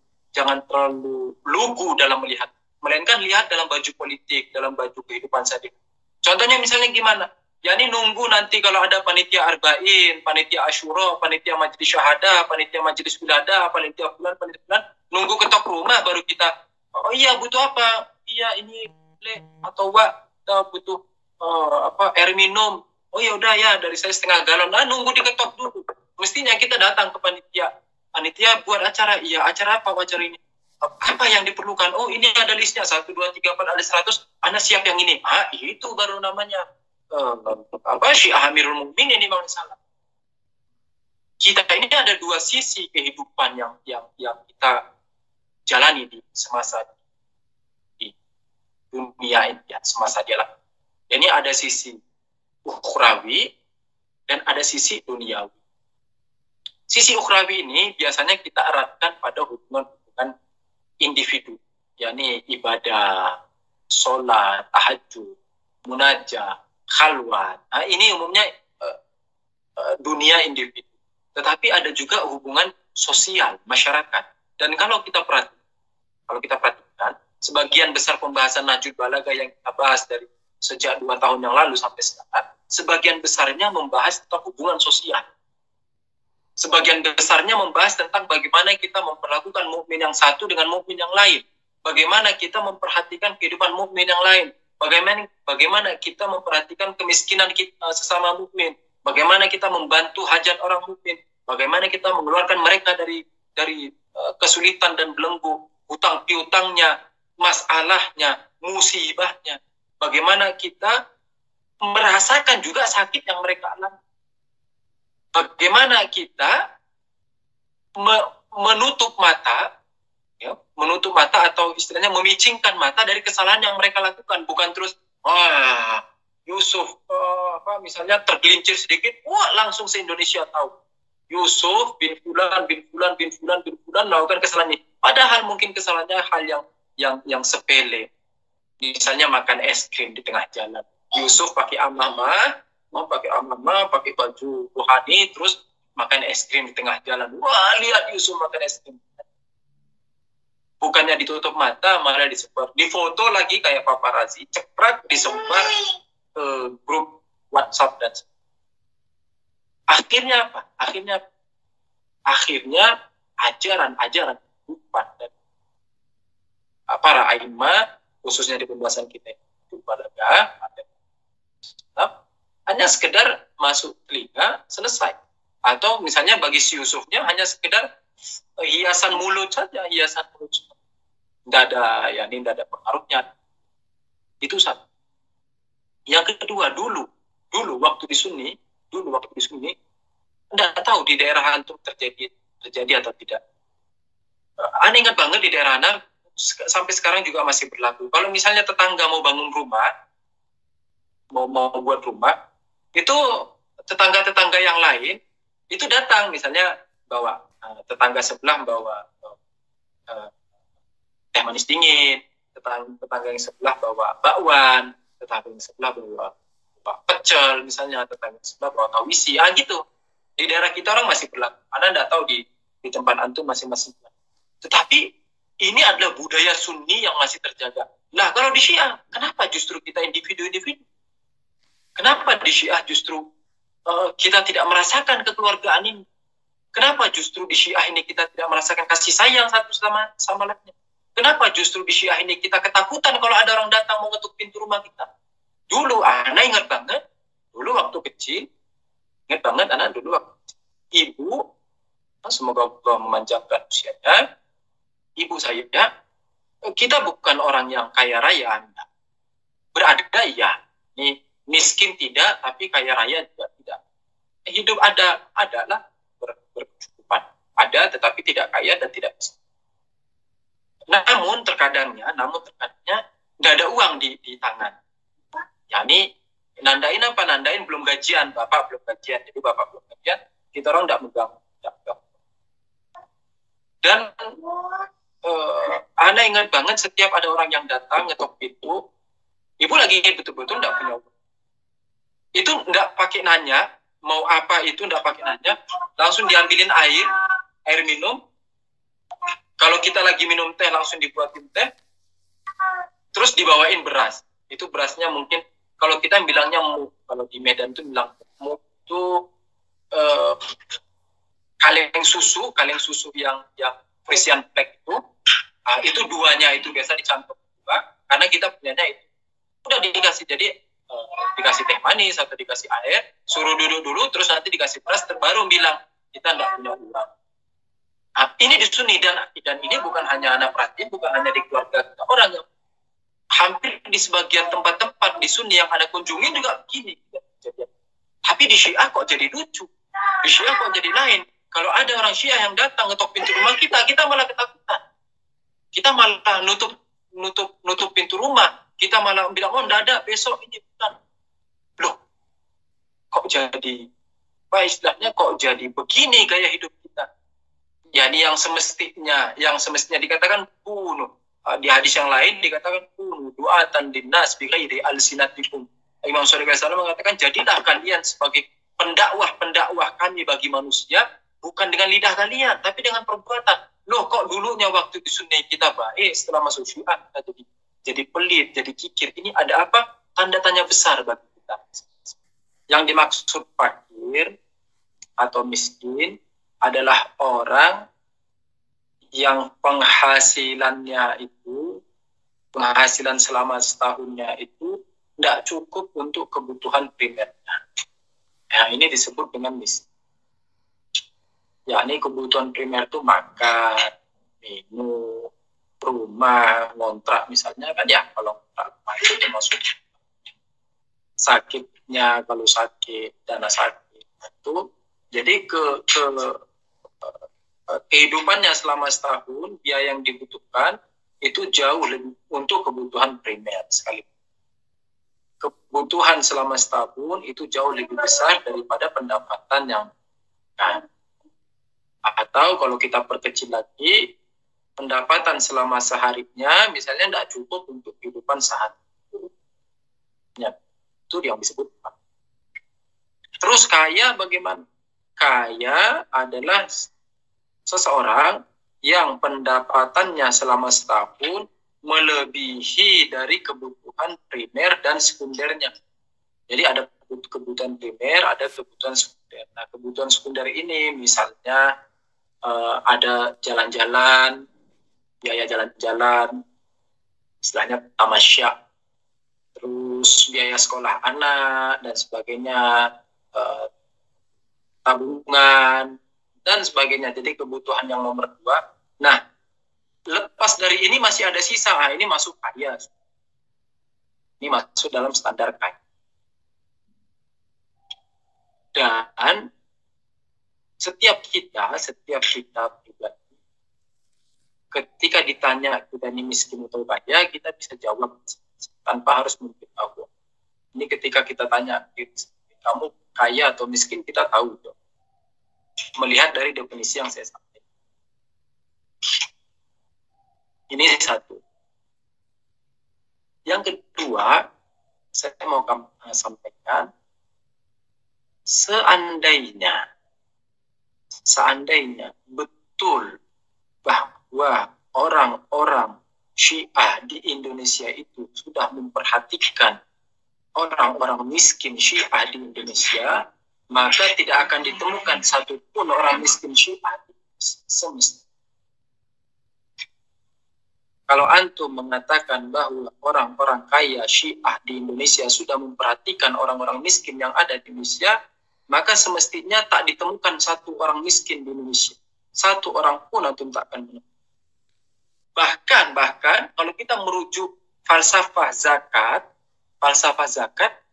lugu dalam melihat. melainkan lihat dalam baju politik, dalam baju kehidupan sehari. Contohnya misalnya gimana? Ya ini nunggu nanti kalau ada panitia arba'in, panitia asyura, panitia majelis syahadah, panitia majelis wilada, panitia bulan, nunggu ketok rumah baru kita, oh iya butuh apa? Iya ini atau butuh air minum. Oh ya udah ya dari saya setengah galon. Nah nunggu diketok dulu. Mestinya kita datang ke panitia. Panitia buat acara. Iya acara apa acara ini? Apa yang diperlukan? Oh ini ada listnya 1, 2, 3, 4 ada 100. Anda siap yang ini. Itu baru namanya Syiah Amirul Mukminin ini Imam Salah. Kita ini ada dua sisi kehidupan yang kita jalani di semasa di dunia ini, ya, semasa dia lah. Ini ada sisi ukhrawi dan ada sisi duniawi. Sisi ukhrawi ini biasanya kita eratkan pada hubungan individu, yakni ibadah, sholat, tahajud, munajat, khalwat. Nah, ini umumnya dunia individu. Tetapi ada juga hubungan sosial masyarakat. Dan kalau kita perhatikan, sebagian besar pembahasan Nahjul Balaghah yang kita bahas dari sejak 2 tahun yang lalu sampai sekarang, sebagian besarnya membahas tentang hubungan sosial. Sebagian besarnya membahas tentang bagaimana kita memperlakukan mukmin yang satu dengan mukmin yang lain. Bagaimana kita memperhatikan kehidupan mukmin yang lain. Bagaimana kita memperhatikan kemiskinan kita sesama mukmin. Bagaimana kita membantu hajat orang mukmin. Bagaimana kita mengeluarkan mereka dari kesulitan dan belenggu, hutang piutangnya, masalahnya, musibahnya. Bagaimana kita merasakan juga sakit yang mereka alami. Bagaimana kita menutup mata atau istilahnya memicingkan mata dari kesalahan yang mereka lakukan, bukan terus Yusuf misalnya tergelincir sedikit, langsung se-Indonesia tahu Yusuf bin Fulan melakukan kesalahan ini. Padahal mungkin kesalahannya hal yang sepele. Misalnya makan es krim di tengah jalan. Yusuf pakai amamah, pakai baju rohani, terus makan es krim di tengah jalan. Wah, lihat Yusuf makan es krim. Bukannya ditutup mata, malah disebar. Difoto lagi kayak paparazzi, cepat disebar ke grup WhatsApp dan akhirnya apa? Akhirnya ajaran kehidupan dan para a'immah, khususnya di pembahasan kita itu Balaghah, hanya sekedar masuk telinga, selesai. Atau misalnya bagi si Yusufnya hanya sekedar hiasan mulut saja. Tidak ada pengaruhnya. Itu satu. Yang kedua, dulu waktu di Sunni, tidak tahu di daerah antum terjadi atau tidak. Aneh ingat banget di daerah Ana, sampai sekarang juga masih berlaku. Kalau misalnya tetangga mau bangun rumah, mau buat rumah, itu tetangga-tetangga yang lain itu datang, misalnya bawa tetangga sebelah bawa teh manis dingin, tetangga yang sebelah bawa bakwan, tetangga yang sebelah bawa pecel, misalnya tetangga yang sebelah bawa tauisi, gitu. Di daerah kita orang masih berlaku. Anda tidak tahu di tempat antum masing-masing. Tetapi ini adalah budaya Sunni yang masih terjaga. Nah, kalau di Syiah, kenapa justru kita individu-individu? Kenapa di Syiah justru kita tidak merasakan kekeluargaan ini? Kenapa justru di Syiah ini kita tidak merasakan kasih sayang satu sama lainnya? Kenapa justru di Syiah ini kita ketakutan kalau ada orang datang mau ngetuk pintu rumah kita? Dulu, anak ingat banget, dulu waktu kecil, ibu, semoga Allah memanjangkan usianya, ibu saya, kita bukan orang yang kaya raya, Anda. Berada, ya. Ini miskin tidak, tapi kaya raya juga tidak. Hidup adalah berkecukupan. Ada, tetapi tidak kaya dan tidak miskin. Namun terkadangnya tidak ada uang di tangan. Yani nandain belum gajian, bapak belum gajian, jadi bapak belum gajian, kita orang tidak megang. Dan Ana ingat banget setiap ada orang yang datang ngetok pintu, ibu lagi betul-betul tidak punya uang. Itu tidak pakai nanya, mau apa itu tidak pakai nanya, langsung diambilin air minum. Kalau kita lagi minum teh, langsung dibuatin teh. Terus dibawain beras. Itu berasnya mungkin kalau kita bilangnya muk, kalau di Medan itu bilang muk itu kaleng susu yang Frisian Black itu duanya itu biasa dicampur juga, karena kita punyanya itu udah dikasih, jadi dikasih teh manis atau dikasih air, suruh duduk dulu, terus nanti dikasih beras, baru bilang kita enggak punya uang. Ini di Sunni, dan ini bukan hanya anak perhatiin, bukan hanya di keluarga kita, orang yang hampir di sebagian tempat-tempat di Sunni yang ada kunjungi juga begini. Tapi di Syiah kok jadi lucu, di Syiah kok jadi lain. Kalau ada orang Syiah yang datang ngetok pintu rumah kita malah ketakutan. Kita malah nutup pintu rumah. Kita malah bilang, oh enggak ada, besok ini bukan. Loh, kok jadi, apa istilahnya, kok jadi begini gaya hidup kita? Jadi yang semestinya dikatakan bunuh. Di hadis yang lain dikatakan bunuh du'atan linnas bi ghairi alsinatikum. Imam Syafi'i mengatakan, jadilah kalian sebagai pendakwah kami bagi manusia, bukan dengan lidah kalian, tapi dengan perbuatan. Loh, kok dulunya waktu di Sunni kita baik, setelah masuk Syiah kita jadi pelit, jadi kikir. Ini ada apa? Tanda tanya besar bagi kita. Yang dimaksud fakir atau miskin adalah orang yang penghasilan selama setahunnya itu tidak cukup untuk kebutuhan primernya. Nah, ini disebut dengan miskin. Ya, ini kebutuhan primer itu makan, minum, rumah, ngontrak misalnya kan ya, kalau ngontrak itu termasuk sakitnya, kalau sakit, dana sakit itu. Jadi kehidupannya selama setahun, biaya yang dibutuhkan itu jauh lebih untuk kebutuhan primer sekali. Kebutuhan selama setahun itu jauh lebih besar daripada pendapatan yang kan. Atau kalau kita perkecil lagi, pendapatan selama seharinya misalnya tidak cukup untuk kehidupan sehari. Ya, itu yang disebut. Terus kaya bagaimana? Kaya adalah seseorang yang pendapatannya selama setahun melebihi dari kebutuhan primer dan sekundernya. Jadi ada kebutuhan primer, ada kebutuhan sekunder. Nah, kebutuhan sekunder ini misalnya ada jalan-jalan, biaya jalan-jalan, istilahnya tamasya, terus biaya sekolah anak dan sebagainya, tabungan dan sebagainya. Jadi kebutuhan yang nomor 2. Nah, lepas dari ini masih ada sisa. Ini masuk kaya. Ini masuk dalam standar kaya. Dan setiap kita pribadi, ketika ditanya kita ini miskin atau kaya, kita bisa jawab tanpa harus memberitahu. Ini ketika kita tanya, kamu kaya atau miskin, kita tahu dong. Melihat dari definisi yang saya sampaikan. Ini satu. Yang kedua, saya mau sampaikan, seandainya betul bahwa orang-orang Syiah di Indonesia itu sudah memperhatikan orang-orang miskin Syiah di Indonesia, maka tidak akan ditemukan satupun orang miskin Syiah semesta. Kalau antum mengatakan bahwa orang-orang kaya Syiah di Indonesia sudah memperhatikan orang-orang miskin yang ada di Indonesia, maka semestinya tak ditemukan satu orang miskin di Indonesia. Satu orang pun antum tak akan menemukan. Bahkan kalau kita merujuk falsafah zakat,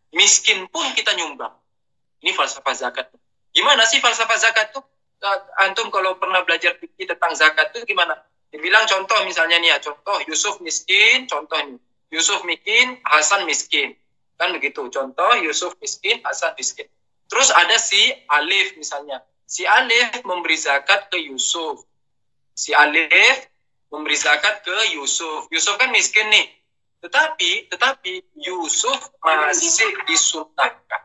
miskin pun kita nyumbang. Ini falsafah zakat. Gimana sih falsafah zakat itu? Antum kalau pernah belajar fikih tentang zakat itu gimana? Dibilang contoh misalnya nih ya, contoh Yusuf miskin, contoh nih. Yusuf miskin, Hasan miskin. Kan begitu, contoh Yusuf miskin, Hasan miskin. Terus ada si Alif misalnya. Si Alif memberi zakat ke Yusuf. Si Alif memberi zakat ke Yusuf. Yusuf kan miskin nih. Tetapi Yusuf masih disunahkan.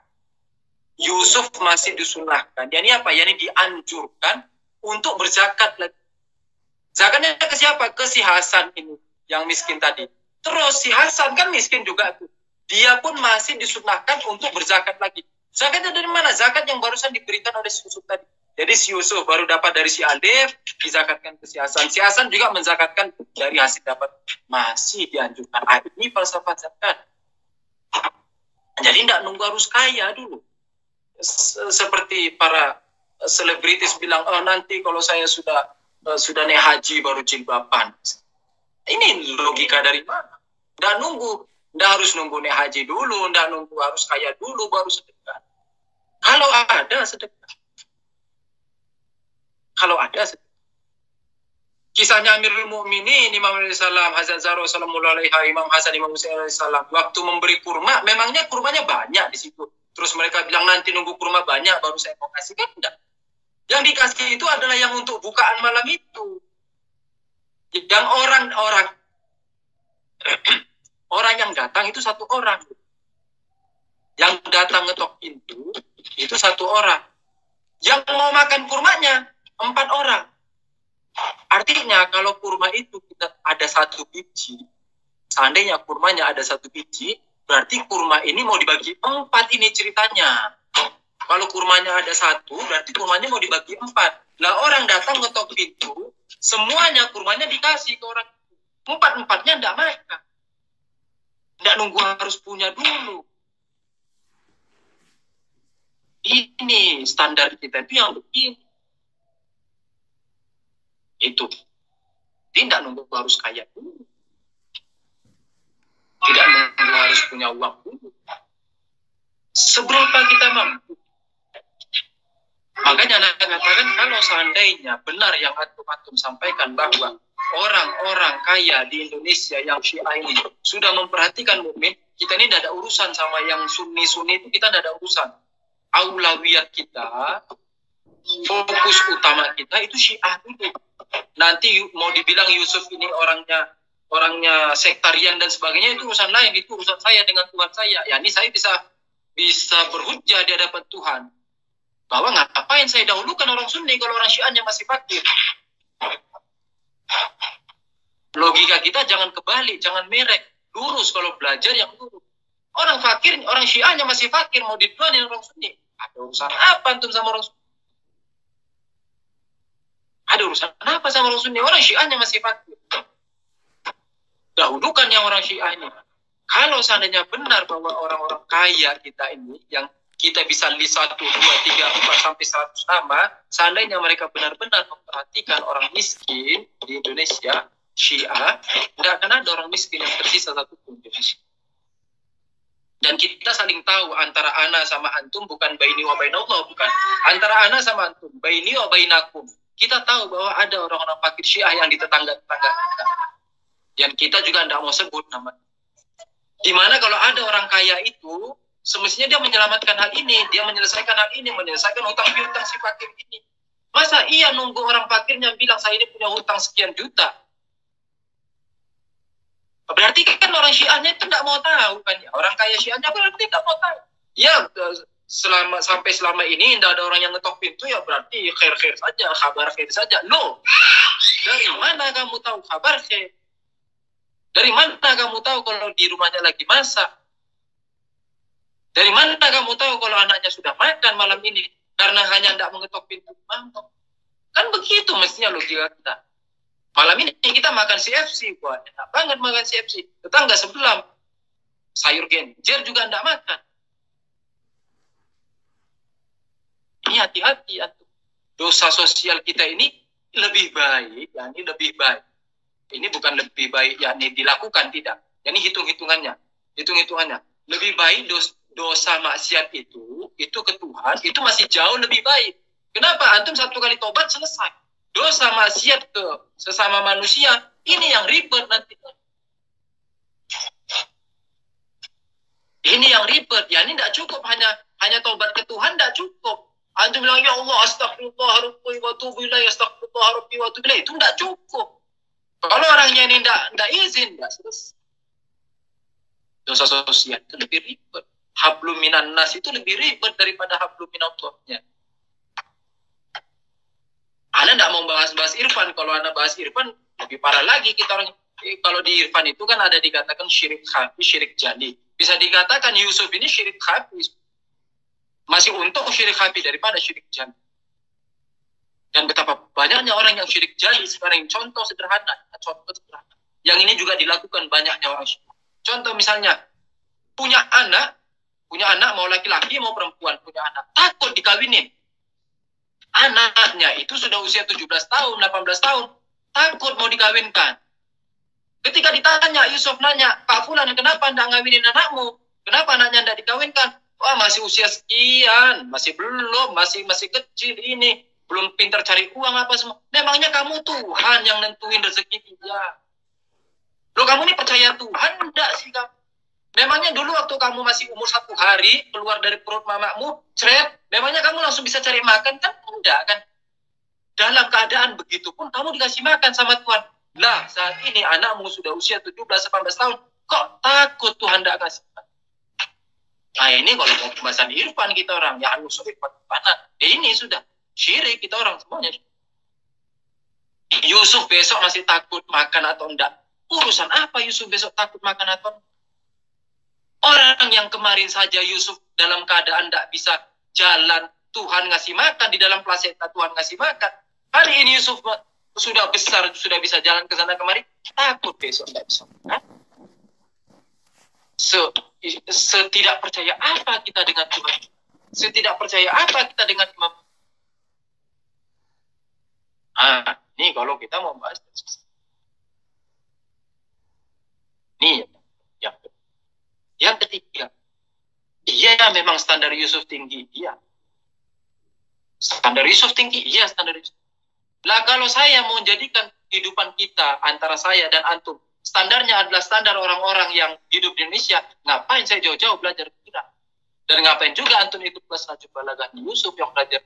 Yusuf masih disunahkan. Yani apa? Yani dianjurkan untuk berzakat lagi. Zakatnya ke siapa? Ke si Hasan ini yang miskin tadi. Terus si Hasan kan miskin juga tuh. Dia pun masih disunahkan untuk berzakat lagi. Zakatnya dari mana? Zakat yang barusan diberikan oleh si Yusuf tadi. Jadi si Yusuf baru dapat dari si Alif, dizakatkan ke si Hasan. Si Hasan juga menzakatkan dari hasil dapat. Masih dianjurkan. Ini falsafah zakat. Jadi tidak nunggu harus kaya dulu. Seperti para selebritis bilang, oh nanti kalau saya sudah naik haji baru jilbaban. Ini logika dari mana? Nggak harus nunggu naik haji dulu, nggak nunggu harus kaya dulu baru sedekah. Kalau ada sedekah. Kalau ada sedekah. Kisahnya Amirul Mukminin Imam Salam, Hazrat Zahra Salamullah alaiha, Imam Hasan, Imam Husain alaihissalam, waktu memberi kurma, memangnya kurmanya banyak di situ. Terus mereka bilang nanti nunggu kurma banyak baru saya mau kasih, kan enggak. Yang dikasih itu adalah yang untuk bukaan malam itu. Yang orang yang datang itu satu orang. Yang datang ngetok pintu itu satu orang. Yang mau makan kurmanya 4 orang. Artinya kalau kurma itu kita ada 1 biji, seandainya kurmanya ada 1 biji, berarti kurma ini mau dibagi 4 ini ceritanya. Kalau kurmanya ada 1, berarti kurmanya mau dibagi 4. Lah orang datang ngetok pintu, semuanya kurmanya dikasih ke orang. 4-4-nya enggak makan. Enggak nunggu harus punya dulu. Ini standar kita itu yang begini. Itu. Tidak nunggu harus kaya dulu. Tidak nunggu harus punya uang dulu. Seberapa kita mampu. Makanya anak katakan kalau seandainya benar yang antum sampaikan bahwa orang-orang kaya di Indonesia yang Syiah ini sudah memperhatikan mukmin, kita ini tidak ada urusan sama yang sunni-sunni itu, kita tidak ada urusan. Aulawiyat kita, fokus utama kita itu Syiah dulu. Nanti mau dibilang Yusuf ini orangnya sektarian dan sebagainya, itu urusan lain, itu urusan saya dengan Tuhan saya. Ya ini saya bisa berhujjah di hadapan Tuhan bahwa ngapain saya dahulukan orang Sunni kalau orang Syiahnya masih fakir. Logika kita jangan kebalik, jangan merek, lurus kalau belajar yang lurus. Orang fakir, orang Syiahnya masih fakir, mau dituanin orang Sunni. Ada urusan apa antum sama orang Sunni? Ada urusan apa sama orang Sunni? Orang Syiahnya masih fakir. Dahulukan yang orang Syiah ini. Kalau seandainya benar bahwa orang-orang kaya kita ini, yang kita bisa list 1, 2, 3, 4, sampai 100 nama, seandainya mereka benar-benar memperhatikan orang miskin di Indonesia, Syiah, tidak akan ada orang miskin yang tersisa satupun di Indonesia. Dan kita saling tahu antara ana sama antum bukan baini wa bainallah, bukan. Antara ana sama antum, baini wa bainakum. Kita tahu bahwa ada orang-orang fakir Syiah yang di tetangga-tetangga kita. Dan kita juga tidak mau sebut nama. Dimana kalau ada orang kaya itu, semestinya dia menyelamatkan hal ini, dia menyelesaikan hal ini, menyelesaikan hutang piutang si fakir ini. Masa iya nunggu orang fakirnya bilang saya ini punya hutang sekian juta? Berarti kan orang Syiahnya itu tidak mau tahu kan ya. Orang kaya Syiahnya berarti tidak mau tahu. Ya sampai selama ini tidak ada orang yang ngetok pintu, ya berarti khair-khair saja, kabar khair saja. Loh, dari mana kamu tahu kabar khair? Dari mana kamu tahu kalau di rumahnya lagi masak? Dari mana kamu tahu kalau anaknya sudah makan malam ini? Karena hanya tidak mengetok pintu mangkok. Kan begitu mestinya logika kita. Malam ini kita makan CFC, buat enak banget makan CFC. Tetangga sebelah sayur genjer juga tidak makan. Ini hati-hati. Dosa sosial kita ini lebih baik, ya ini lebih baik. Ini bukan lebih baik, yakni dilakukan, tidak. Yani hitung-hitungannya. Lebih baik dosa maksiat itu ke Tuhan, itu masih jauh lebih baik. Kenapa? Antum 1 kali tobat selesai. Dosa maksiat ke sesama manusia, ini yang ribet nanti. Ini yang ribet. Ya ini tidak cukup hanya tobat ke Tuhan, tidak cukup. Antum bilang, ya Allah, astagfirullah rabbi wa tubu ilaih, astagfirullah rabbi wa tubu ilaih. Itu tidak cukup. Kalau orangnya ini tidak izin, tidak selesai. Dosa sosial itu lebih ribet. Hablum minan nas itu lebih ribet daripada hablum minallahnya. Anda tidak mau bahas Irfan. Kalau Anda bahas Irfan, lebih parah lagi kita orang. kalau di Irfan itu kan ada dikatakan syirik khafi, syirik jali. Bisa dikatakan Yusuf ini syirik khafi. Masih untung syirik khafi daripada syirik jali. Dan betapa banyaknya orang yang syirik jali sekarang. Contoh sederhana. Yang ini juga dilakukan banyaknya orang. Contoh misalnya, punya anak mau laki-laki mau perempuan, punya anak, takut dikawinin. Anaknya itu sudah usia 17 tahun, 18 tahun, takut mau dikawinkan. Ketika ditanya, Yusuf nanya, Pak Fulan, kenapa anda ngawinin anakmu? Kenapa anaknya anda dikawinkan? Wah, masih usia sekian, masih belum, masih kecil ini, belum pintar cari uang apa semua. Memangnya kamu Tuhan yang nentuin rezeki dia? Loh, kamu ini percaya Tuhan enggak sih kamu? Memangnya dulu waktu kamu masih umur 1 hari, keluar dari perut mamamu, cret, memangnya kamu langsung bisa cari makan kan? Enggak kan? Dalam keadaan begitu pun kamu dikasih makan sama Tuhan. Lah, saat ini anakmu sudah usia 17-18 tahun, kok takut Tuhan enggak kasih makan? Nah ini kalau mau pembahasan Irfan kita orang, ya Yusuf mana? Ini sudah syirik kita orang semuanya. Yusuf besok masih takut makan atau enggak? Urusan apa Yusuf besok takut makan atau enggak? Orang yang kemarin saja Yusuf dalam keadaan tidak bisa jalan, Tuhan ngasih makan, di dalam plasenta Tuhan ngasih makan. Hari ini Yusuf sudah besar, sudah bisa jalan ke sana kemari, takut besok tidak bisa makan. Setidak percaya apa kita dengan Tuhan? Setidak percaya apa kita dengan Imam? Ini kalau kita mau bahas. Nih, yang ketiga, iya memang standar Yusuf tinggi, iya. Standar Yusuf tinggi, iya standar Yusuf. Lah kalau saya mau jadikan kehidupan kita antara saya dan antum, standarnya adalah standar orang-orang yang hidup di Indonesia, ngapain saya jauh-jauh belajar Quran? Dan ngapain juga antum ikut kelas Najib Balaghah Yusuf yang belajar?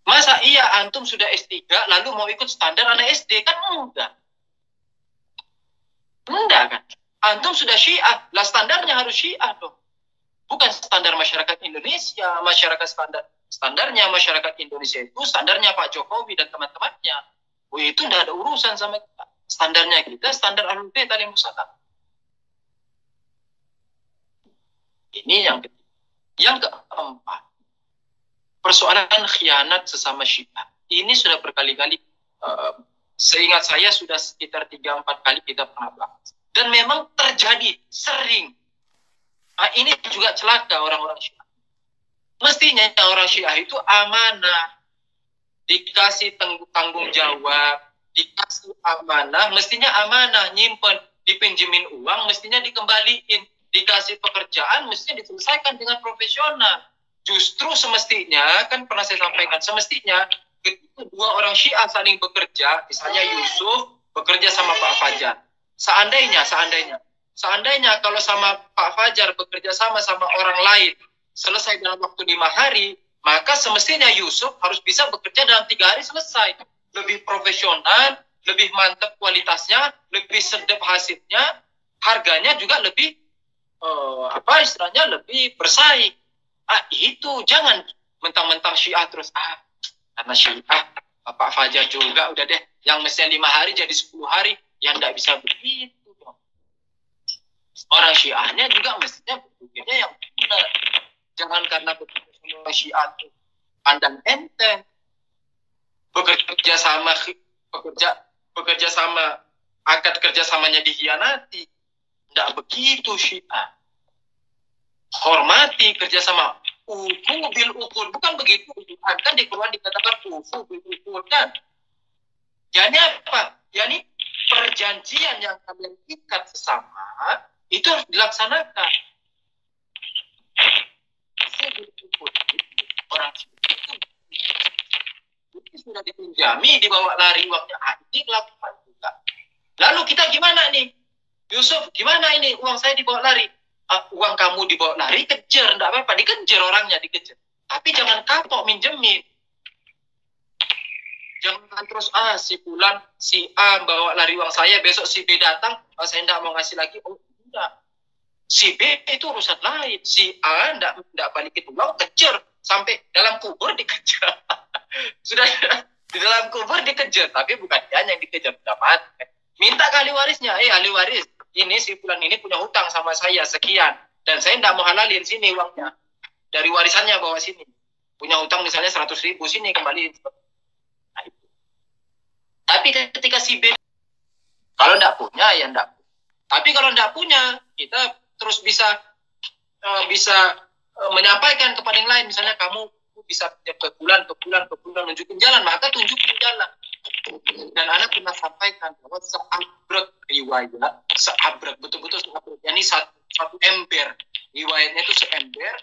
Masa iya antum sudah S3 lalu mau ikut standar anak SD? Kan enggak. Enggak kan? Antum sudah Syiah, lah standarnya harus Syiah dong. Bukan standar masyarakat Indonesia, standarnya masyarakat Indonesia itu standarnya Pak Jokowi dan teman-temannya. Itu tidak ada urusan sama kita. Standarnya kita standar Ahlul Bait alaihissalam. Ini yang ketiga. Yang keempat, persoalan khianat sesama Syiah. Ini sudah berkali-kali, seingat saya sudah sekitar 3-4 kali kita pernah bahas. Dan memang terjadi sering. Nah, ini juga celaka orang-orang Syiah. Mestinya orang Syiah itu amanah, dikasih tanggung jawab, dikasih amanah, mestinya amanah, nyimpen, dipinjemin uang, mestinya dikembaliin, dikasih pekerjaan, mestinya diselesaikan dengan profesional. Justru semestinya, kan pernah saya sampaikan, semestinya ketika dua orang Syiah saling bekerja, misalnya Yusuf bekerja sama Pak Fajar. Seandainya kalau sama Pak Fajar bekerja sama orang lain selesai dalam waktu 5 hari, maka semestinya Yusuf harus bisa bekerja dalam 3 hari selesai. Lebih profesional, lebih mantap kualitasnya, lebih sedap hasilnya, harganya juga lebih lebih bersaing. Itu jangan mentang-mentang Syiah terus karena Syiah Pak Fajar juga udah deh yang mestinya 5 hari jadi 10 hari. Yang tidak bisa begitu dong. Orang Syiahnya juga mestinya berpikirnya yang benar. Jangan karena orang Syiah itu pandang enteng. Bekerja sama akad kerjasamanya dikhianati. Tidak begitu Syiah. Hormati kerjasama. Ufu bil ukur. Bukan begitu. Kan di Quran dikatakan ufu bil ukur kan. Jadi apa? Yani perjanjian yang kalian ikat sesama itu harus dilaksanakan. Orang itu sudah dipinjami, dibawa lari uangnya, ini lakukan juga. Lalu kita gimana nih? Yusuf, gimana ini? Uang saya dibawa lari. Uang kamu dibawa lari, kejar, enggak apa-apa, dikejar orangnya, dikejar. Tapi jangan kapok minjemin. Jangan terus si Fulan, si A bawa lari uang saya, besok si B datang, saya tidak mau ngasih lagi. Oh tidak, si B itu urusan lain, si A tidak balikin uang, kejar sampai dalam kubur dikejar. Sudah Di dalam kubur dikejar, tapi bukan dia yang dikejar, sudah mati. Minta ke ahli warisnya, ahli waris, ini si fulan ini punya hutang sama saya sekian, dan saya tidak mau halalin, sini uangnya. Dari warisannya bawa sini. Punya hutang misalnya 100.000, sini kembaliin. Nah, itu. Tapi ketika si B, kalau tidak punya, ya tidak. Tapi kalau tidak punya, kita terus bisa menyampaikan kepada yang lain, misalnya kamu bisa ke bulan nunjukin jalan, maka tunjukin jalan. Dan anak pernah sampaikan bahwa seabrek riwayat, betul-betul seabrek, yakni satu ember, riwayatnya itu seember,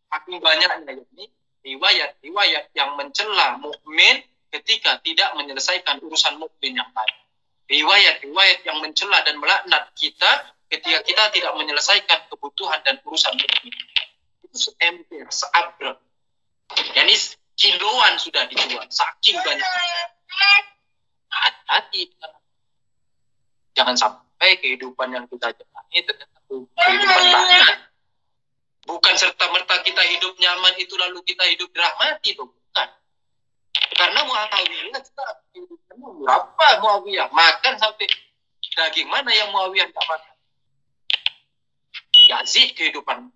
saking banyaknya, yakni riwayat yang mencela mukmin ketika tidak menyelesaikan urusan mukmin yang lain. Riwayat yang mencela dan melaknat kita ketika kita tidak menyelesaikan kebutuhan dan urusan mukmin. Itu seember, seabrek. Yani kiloan sudah dijual, saking banyaknya. Hati-hati. Jangan sampai kehidupan yang kita jalani ternyata kehidupan lain. Bukan serta-merta kita hidup nyaman itu lalu kita hidup dirahmati, loh. Bukan. Karena Muawiyah kita kehidupannya berapa Muawiyah? Makan sampai daging mana yang Muawiyah tidak makan? Yazid kehidupan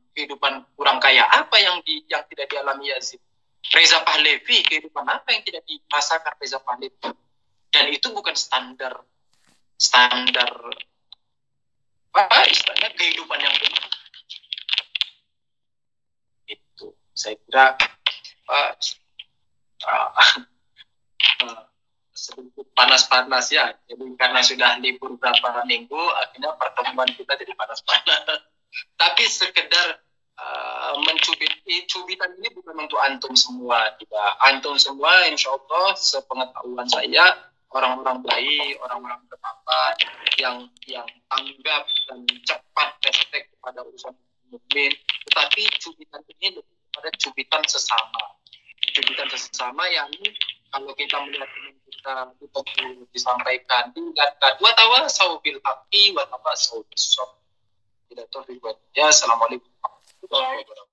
kurang kaya apa yang tidak dialami Yazid? Reza Pahlavi kehidupan apa yang tidak dirasakan Reza Pahlavi? Dan itu bukan standar istilahnya kehidupan yang benar. Itu saya kira sedikit panas-panas ya. Jadi karena sudah libur beberapa minggu, akhirnya pertemuan kita jadi panas-panas. Tapi sekedar cubitan ini bukan untuk antum semua. Tidak. Antum semua insya Allah sepengetahuan saya orang-orang baik, orang-orang bertakwa yang tanggap dan cepat respect kepada urusan mukmin. Tetapi cubitan ini lebih kepada cubitan sesama. Cubitan sesama yang kalau kita melihat kita disampaikan tingkatkan wa tawasau bil haqqi wa tawasau bis sabr. Tidak tahu buat ya. Assalamualaikum warahmatullahi wabarakatuh.